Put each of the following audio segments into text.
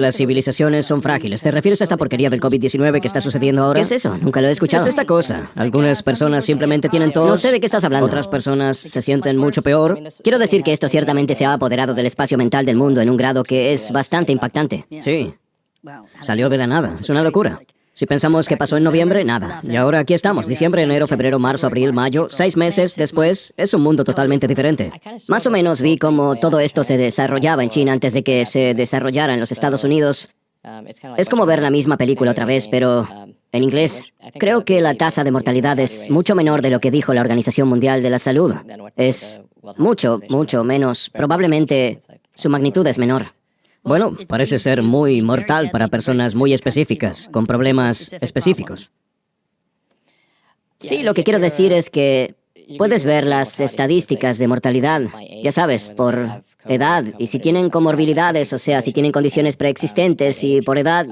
Las civilizaciones son frágiles. ¿Te refieres a esta porquería del COVID-19 que está sucediendo ahora? ¿Qué es eso? Nunca lo he escuchado. Es esta cosa. Algunas personas simplemente tienen tos. No sé de qué estás hablando. Otras personas se sienten mucho peor. Quiero decir que esto ciertamente se ha apoderado del espacio mental del mundo en un grado que es bastante impactante. Sí, salió de la nada. Es una locura. Si pensamos que pasó en noviembre, nada. Y ahora aquí estamos, diciembre, enero, febrero, marzo, abril, mayo, 6 meses después, es un mundo totalmente diferente. Más o menos vi cómo todo esto se desarrollaba en China antes de que se desarrollara en los Estados Unidos. Es como ver la misma película otra vez, pero en inglés. Creo que la tasa de mortalidad es mucho menor de lo que dijo la Organización Mundial de la Salud. Es mucho, mucho menos. Probablemente su magnitud es menor. Bueno, parece ser muy mortal para personas muy específicas, con problemas específicos. Sí, lo que quiero decir es que puedes ver las estadísticas de mortalidad, ya sabes, por edad, y si tienen comorbilidades, o sea, si tienen condiciones preexistentes y por edad.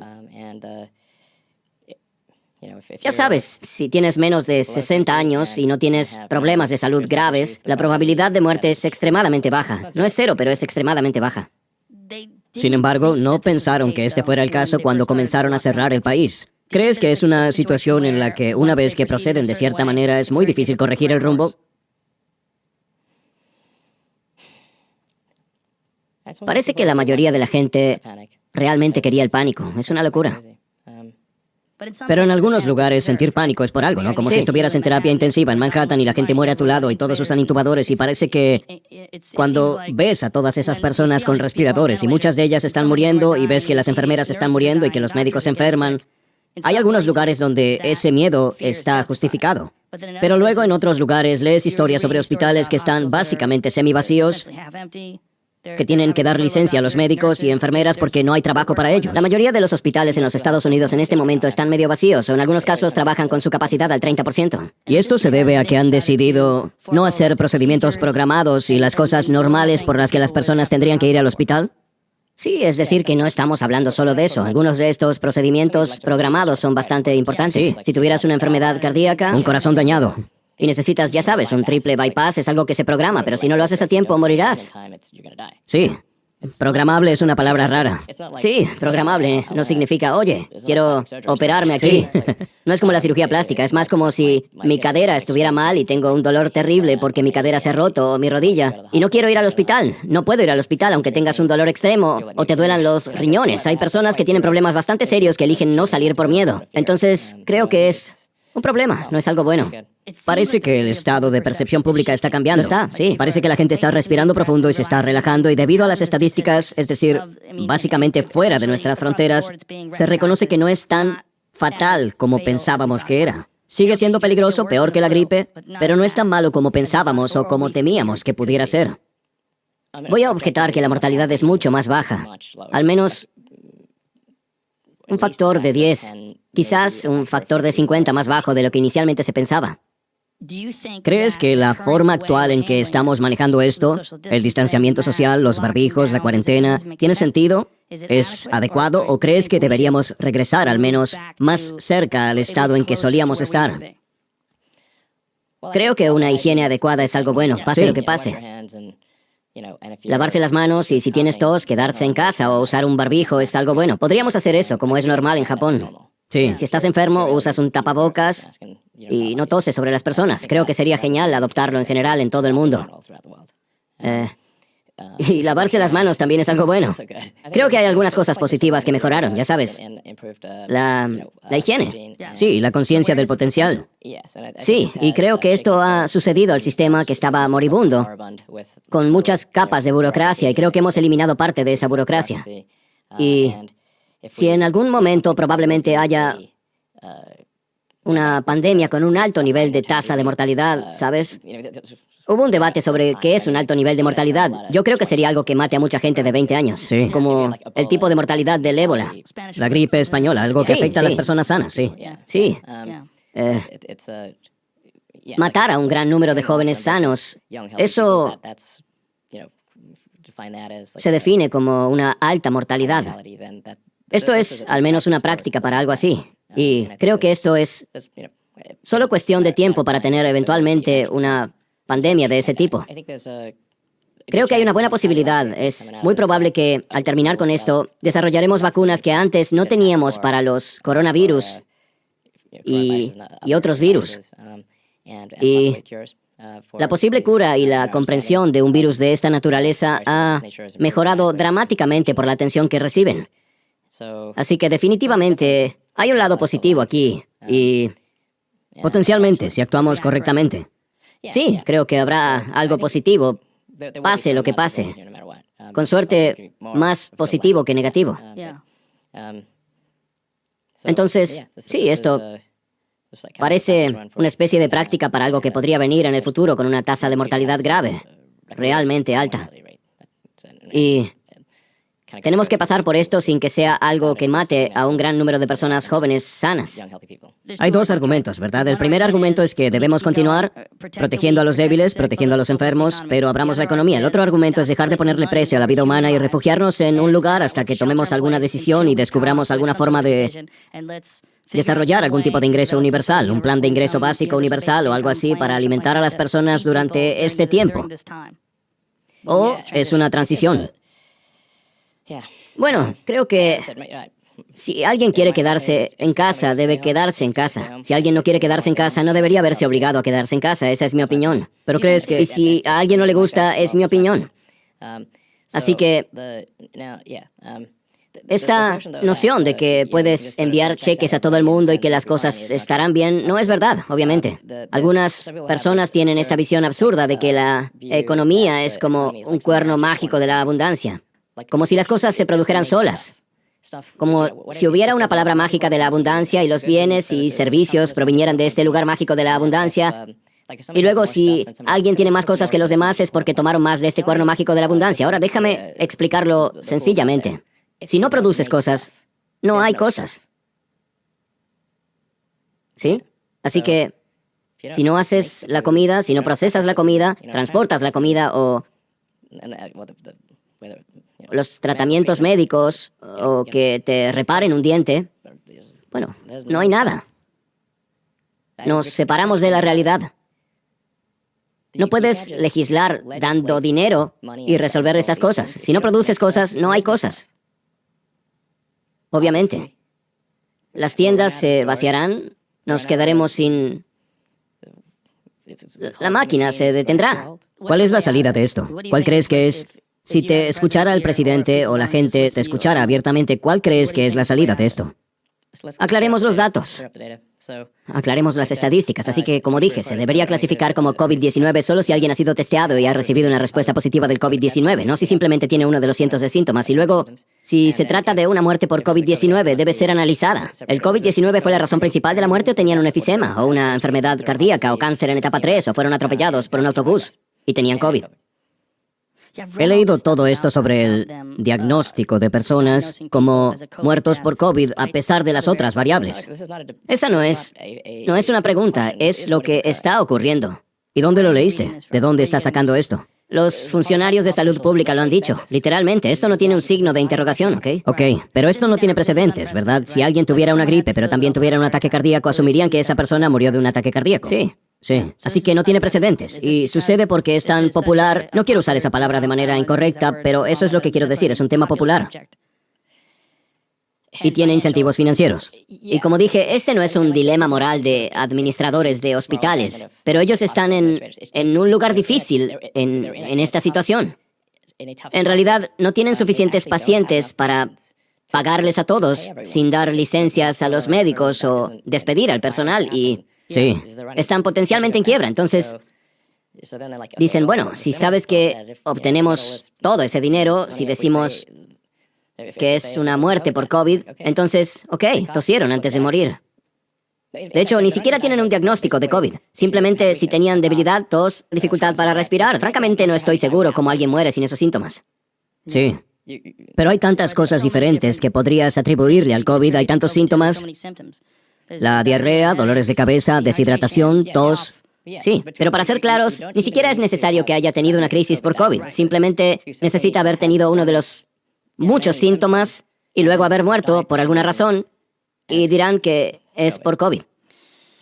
Ya sabes, si tienes menos de 60 años y no tienes problemas de salud graves, la probabilidad de muerte es extremadamente baja. No es cero, pero es extremadamente baja. Sin embargo, no pensaron que este fuera el caso cuando comenzaron a cerrar el país. ¿Crees que es una situación en la que una vez que proceden de cierta manera es muy difícil corregir el rumbo? Parece que la mayoría de la gente realmente quería el pánico. Es una locura. Pero en algunos lugares sentir pánico es por algo, ¿no? Como si estuvieras en terapia intensiva en Manhattan y la gente muere a tu lado y todos usan intubadores y parece que cuando ves a todas esas personas con respiradores y muchas de ellas están muriendo y ves que las enfermeras están muriendo y que los médicos se enferman, hay algunos lugares donde ese miedo está justificado. Pero luego en otros lugares lees historias sobre hospitales que están básicamente semivacíos, que tienen que dar licencia a los médicos y enfermeras porque no hay trabajo para ellos. La mayoría de los hospitales en los Estados Unidos en este momento están medio vacíos o en algunos casos trabajan con su capacidad al 30%. Y esto se debe a que han decidido no hacer procedimientos programados y las cosas normales por las que las personas tendrían que ir al hospital. Sí, es decir, que no estamos hablando solo de eso. Algunos de estos procedimientos programados son bastante importantes. Sí. Si tuvieras una enfermedad cardíaca Un corazón dañado. y necesitas, ya sabes, un triple bypass, es algo que se programa, pero si no lo haces a tiempo, morirás. Sí. Programable es una palabra rara. Sí, programable no significa, oye, quiero operarme aquí. No es como la cirugía plástica, es más como si mi cadera estuviera mal y tengo un dolor terrible porque mi cadera se ha roto o mi rodilla y no quiero ir al hospital. No puedo ir al hospital aunque tengas un dolor extremo o te duelan los riñones. Hay personas que tienen problemas bastante serios que eligen no salir por miedo. Entonces, creo que es un problema, no es algo bueno. Parece que el estado de percepción pública está cambiando. Está, sí. Parece que la gente está respirando profundo y se está relajando y debido a las estadísticas, es decir, básicamente fuera de nuestras fronteras, se reconoce que no es tan fatal como pensábamos que era. Sigue siendo peligroso, peor que la gripe, pero no es tan malo como pensábamos o como temíamos que pudiera ser. Voy a objetar que la mortalidad es mucho más baja. Al menos un factor de 10, quizás un factor de 50 más bajo de lo que inicialmente se pensaba. ¿Crees que la forma actual en que estamos manejando esto, el distanciamiento social, los barbijos, la cuarentena, tiene sentido? ¿Es adecuado o crees que deberíamos regresar al menos más cerca al estado en que solíamos estar? Creo que una higiene adecuada es algo bueno, pase Sí. lo que pase. Lavarse las manos y si tienes tos, quedarse en casa o usar un barbijo es algo bueno. Podríamos hacer eso, como es normal en Japón. Sí. Si estás enfermo, usas un tapabocas y no toses sobre las personas. Creo que sería genial adoptarlo en general en todo el mundo. Y lavarse las manos también es algo bueno. Creo que hay algunas cosas positivas que mejoraron, ya sabes. La higiene. Sí, la conciencia del potencial. Sí, y creo que esto ha sucedido al sistema que estaba moribundo, con muchas capas de burocracia, y creo que hemos eliminado parte de esa burocracia. Y si en algún momento probablemente haya una pandemia con un alto nivel de tasa de mortalidad, ¿sabes? Hubo un debate sobre qué es un alto nivel de mortalidad. Yo creo que sería algo que mate a mucha gente de 20 años. Sí. Como el tipo de mortalidad del ébola. La gripe española, algo que Sí, afecta a las sí. personas sanas, sí. Sí. Matar a un gran número de jóvenes sanos, eso se define como una alta mortalidad. Esto es al menos una práctica para algo así. Y creo que esto es solo cuestión de tiempo para tener eventualmente una pandemia de ese tipo. Creo que hay una buena posibilidad. Es muy probable que, al terminar con esto, desarrollaremos vacunas que antes no teníamos para los coronavirus y otros virus. Y la posible cura y la comprensión de un virus de esta naturaleza ha mejorado dramáticamente por la atención que reciben. Así que definitivamente hay un lado positivo aquí y Potencialmente, si actuamos correctamente. sí, creo que habrá algo positivo, pase lo que pase. Con suerte, más positivo que negativo. Entonces, sí, esto parece una especie de práctica para algo que podría venir en el futuro con una tasa de mortalidad grave, realmente alta. Y tenemos que pasar por esto sin que sea algo que mate a un gran número de personas jóvenes sanas. Hay dos argumentos, ¿verdad? El primer argumento es que debemos continuar protegiendo a los débiles, protegiendo a los enfermos, pero abramos la economía. El otro argumento es dejar de ponerle precio a la vida humana y refugiarnos en un lugar hasta que tomemos alguna decisión y descubramos alguna forma de desarrollar algún tipo de ingreso universal, un plan de ingreso básico universal o algo así para alimentar a las personas durante este tiempo. ¿O es una transición? Bueno, creo que si alguien quiere quedarse en casa, debe quedarse en casa. Si alguien no quiere quedarse en casa, no debería verse obligado a quedarse en casa. Esa es mi opinión. ¿Pero crees que...? Y si a alguien no le gusta, es mi opinión. Así que esta noción de que puedes enviar cheques a todo el mundo y que las cosas estarán bien no es verdad, obviamente. Algunas personas tienen esta visión absurda de que la economía es como un cuerno mágico de la abundancia. Como si las cosas se produjeran solas. Como si hubiera una palabra mágica de la abundancia y los bienes y servicios provinieran de este lugar mágico de la abundancia. Y luego si alguien tiene más cosas que los demás es porque tomaron más de este cuerno mágico de la abundancia. Ahora déjame explicarlo sencillamente. Si no produces cosas, no hay cosas. ¿Sí? Así que si no haces la comida, si no procesas la comida, transportas la comida o los tratamientos médicos o que te reparen un diente, bueno, no hay nada. Nos separamos de la realidad. No puedes legislar dando dinero y resolver estas cosas. Si no produces cosas, no hay cosas. Obviamente. Las tiendas se vaciarán, nos quedaremos sin... La máquina se detendrá. ¿Cuál es la salida de esto? ¿Cuál crees que es? Si te escuchara el presidente o la gente te escuchara abiertamente, ¿cuál crees que es la salida de esto? Aclaremos los datos. Aclaremos las estadísticas. Así que, como dije, se debería clasificar como COVID-19 solo si alguien ha sido testeado y ha recibido una respuesta positiva del COVID-19, no si simplemente tiene uno de los cientos de síntomas. Y luego, si se trata de una muerte por COVID-19, debe ser analizada. ¿El COVID-19 fue la razón principal de la muerte o tenían un efisema, o una enfermedad cardíaca, o cáncer en etapa 3, o fueron atropellados por un autobús y tenían COVID? He leído todo esto sobre el diagnóstico de personas como muertos por COVID a pesar de las otras variables. Esa no es una pregunta, es lo que está ocurriendo. ¿Y dónde lo leíste? ¿De dónde estás sacando esto? Los funcionarios de salud pública lo han dicho. Literalmente, esto no tiene un signo de interrogación, ¿ok? Ok, pero esto no tiene precedentes, ¿verdad? Si alguien tuviera una gripe, pero también tuviera un ataque cardíaco, asumirían que esa persona murió de un ataque cardíaco. Sí. Sí, así que no tiene precedentes. Y sucede porque es tan popular. No quiero usar esa palabra de manera incorrecta, pero eso es lo que quiero decir. Es un tema popular. Y tiene incentivos financieros. Y como dije, este no es un dilema moral de administradores de hospitales, pero ellos están en un lugar difícil en esta situación. En realidad, no tienen suficientes pacientes para pagarles a todos sin dar licencias a los médicos o despedir al personal y... Sí. Están potencialmente en quiebra, entonces dicen, bueno, si sabes que obtenemos todo ese dinero, si decimos que es una muerte por COVID, entonces, ok, tosieron antes de morir. De hecho, ni siquiera tienen un diagnóstico de COVID. Simplemente si tenían debilidad, tos, dificultad para respirar. Francamente, no estoy seguro cómo alguien muere sin esos síntomas. Sí. Pero hay tantas cosas diferentes que podrías atribuirle al COVID, hay tantos síntomas. La diarrea, dolores de cabeza, deshidratación, tos. Sí, pero para ser claros, ni siquiera es necesario que haya tenido una crisis por COVID. Simplemente necesita haber tenido uno de los muchos síntomas y luego haber muerto por alguna razón y dirán que es por COVID.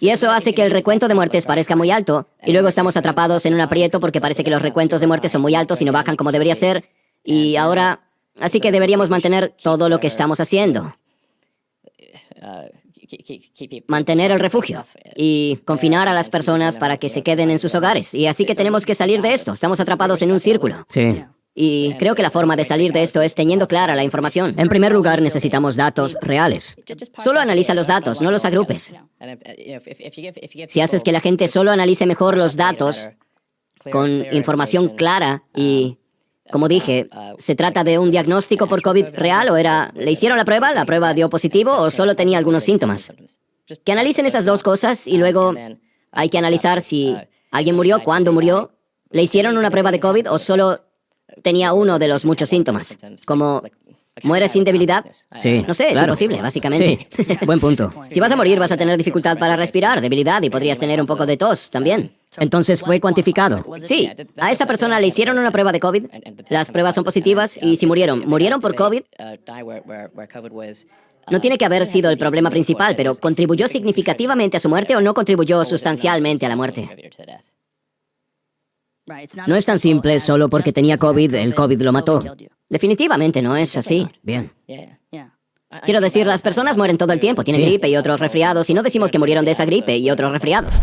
Y eso hace que el recuento de muertes parezca muy alto, y luego estamos atrapados en un aprieto porque parece que los recuentos de muertes son muy altos y no bajan como debería ser, y ahora... Así que deberíamos mantener todo lo que estamos haciendo. Mantener el refugio y confinar a las personas para que se queden en sus hogares. Y así que tenemos que salir de esto. Estamos atrapados en un círculo. Sí. Y creo que la forma de salir de esto es teniendo clara la información. En primer lugar, necesitamos datos reales. Solo analiza los datos, no los agrupes. Si haces que la gente solo analice mejor los datos con información clara y, como dije, ¿se trata de un diagnóstico por COVID real o le hicieron la prueba dio positivo o solo tenía algunos síntomas? Que analicen esas dos cosas y luego hay que analizar si alguien murió, cuándo murió, le hicieron una prueba de COVID o solo tenía uno de los muchos síntomas, como ¿mueres sin debilidad? Sí. No sé, es claro. imposible, básicamente. Sí, buen punto. Si vas a morir, vas a tener dificultad para respirar, debilidad y podrías tener un poco de tos también. Entonces fue cuantificado. Sí, a esa persona le hicieron una prueba de COVID, las pruebas son positivas y si murieron por COVID, no tiene que haber sido el problema principal, pero ¿contribuyó significativamente a su muerte o no contribuyó sustancialmente a la muerte? No es tan simple, solo porque tenía COVID, el COVID lo mató. Definitivamente no es así. Bien. Quiero decir, las personas mueren todo el tiempo, tienen Sí. gripe y otros resfriados, y no decimos que murieron de esa gripe y otros resfriados.